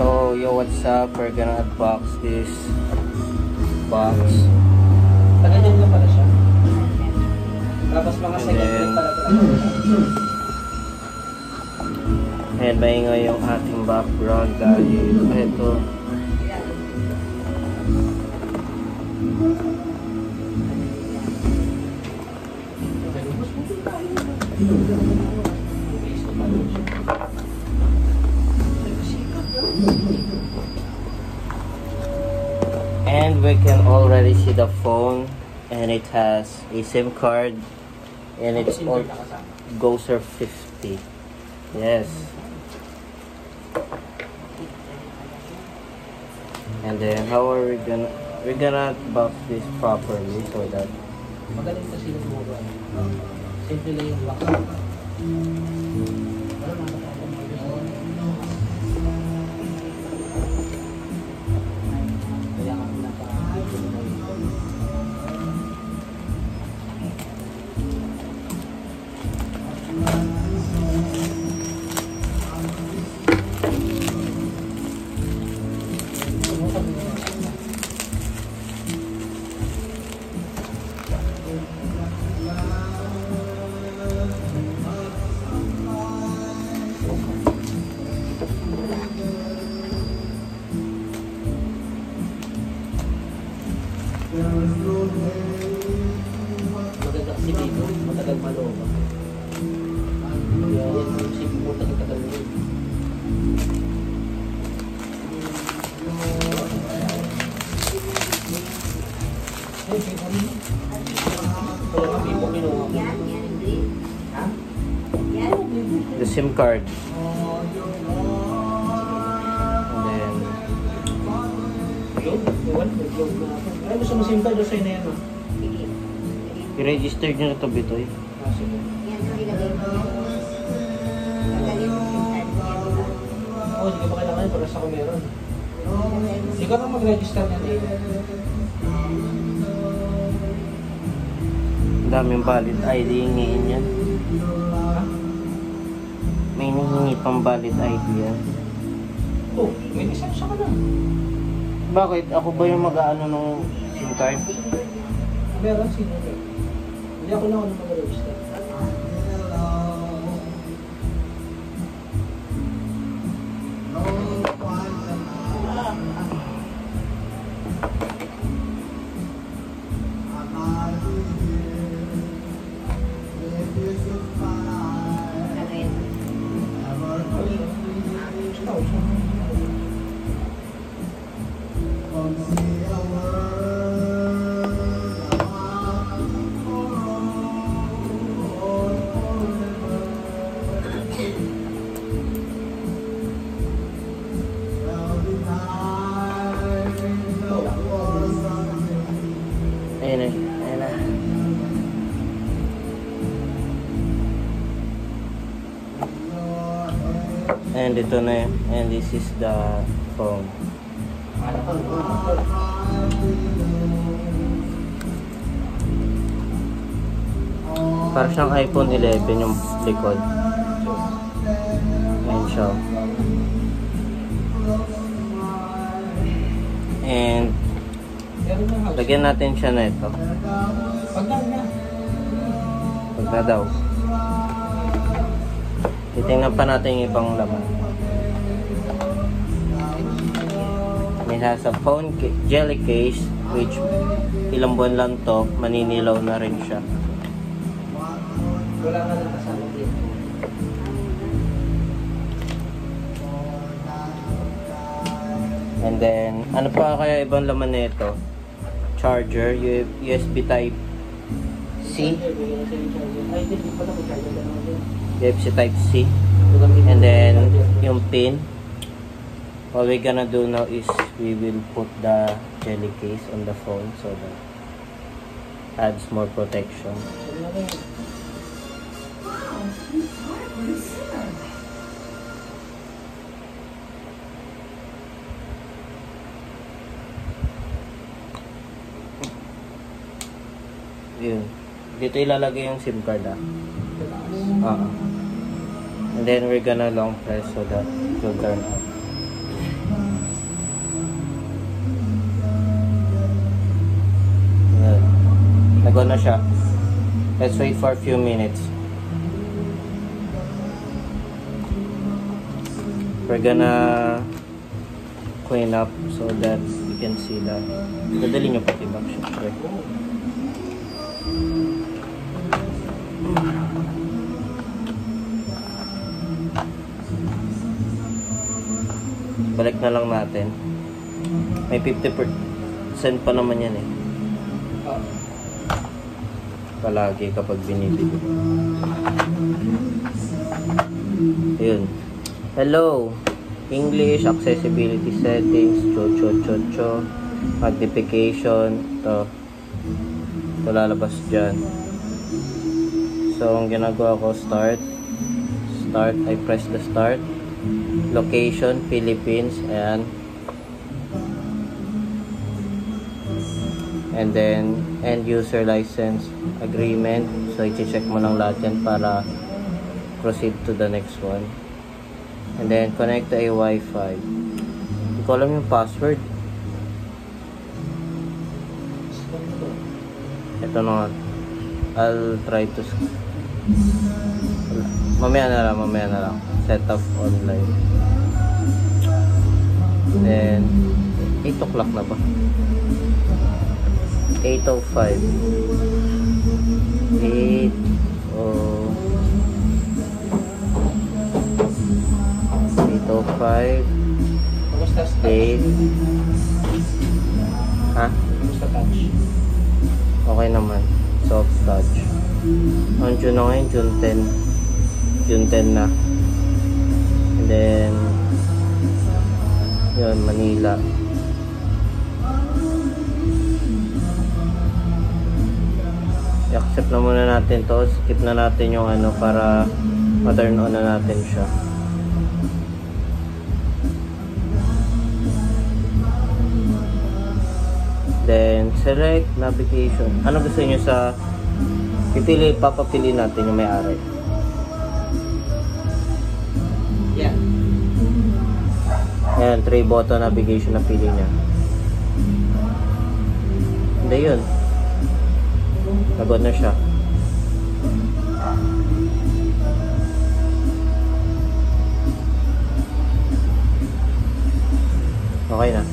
So, yo, what's up? We're gonna unbox this box. Taganyan lang pala siya. Tapos mga second pala. And maingay yung ating background dahil ito. And we can already see the phone, and it has a SIM card, and it's all Goser 50. Yes. And then how are we're gonna box this properly so that Magaling kasi yung mobile. Simple lang yung box. Maganda kasi dito, matagal malooba. Kaya yan yung SIM mo, tagal yun. the SIM card. Ay, gusto mo SIM card o sa'yo na yan? I-register nyo na ito, Bitoy. Sige. Oo, hindi ka ba kailangan yun? Paras ako meron. Hindi ka na mag-register na yan. Ang daming valid ID hingin yan. May hinihingi pang valid ID yan. Oh, may lisensya ka na. Bakit? Ako ba yung mag-aano ng SIM card? Meron, sino? Hindi ako na ako mag-register. Ayan na. And ito na yun. And this is the phone. Para siyang iPhone 11 yung likod. Ayan siya. And lagyan natin siya na ito. Pag na daw. Titingnan pa natin yung ibang laman. It has a phone jelly case, which ilang buwan lang to, maninilaw na rin siya. Wala ka lang kasama dito. And then, ano pa kaya ibang laman nito? Charger, USB type C. USB type C. And then, yung pin. What we're gonna do now is we will put the jelly case on the phone so that adds more protection. Yun. Dito ilalagay yung SIM card and then we're gonna long press so that it will turn on. Nag-on na siya. Let's wait for a few minutes. We're gonna clean up so that you can see that. Dadali nyo pati back syempre. Balik na lang natin. May 50% pa naman yan eh. Palagi kapag binibili. Ayun. Hello. English, accessibility settings, cho. Magnification. Ito lalabas dyan. So, ang ginagawa ko, start. I press the start. Location, Philippines, and then end user license agreement. So i-check mo lang lahat yan para proceed to the next one. And then connect to a Wi-Fi. Hindi ko alam yung password. Ito na nga. I'll try to mamaya na lang. Set up online. Then 8 o'clock na ba? 8:05. 8:05. Kamusta touch? 8. Ha? Kamusta touch? Okay naman. Soft touch. On June na ngayon, June 10. June 10 na. And then yun, Manila. I-accept na muna natin to. Skip na natin yung ano para ma-turn on na natin siya. Then select navigation. Ano gusto niyo sa papapili natin yung may-ari? Yan. Ayan, 3 button navigation na pili niya. Hindi yun. Nagod na siya. Okay na.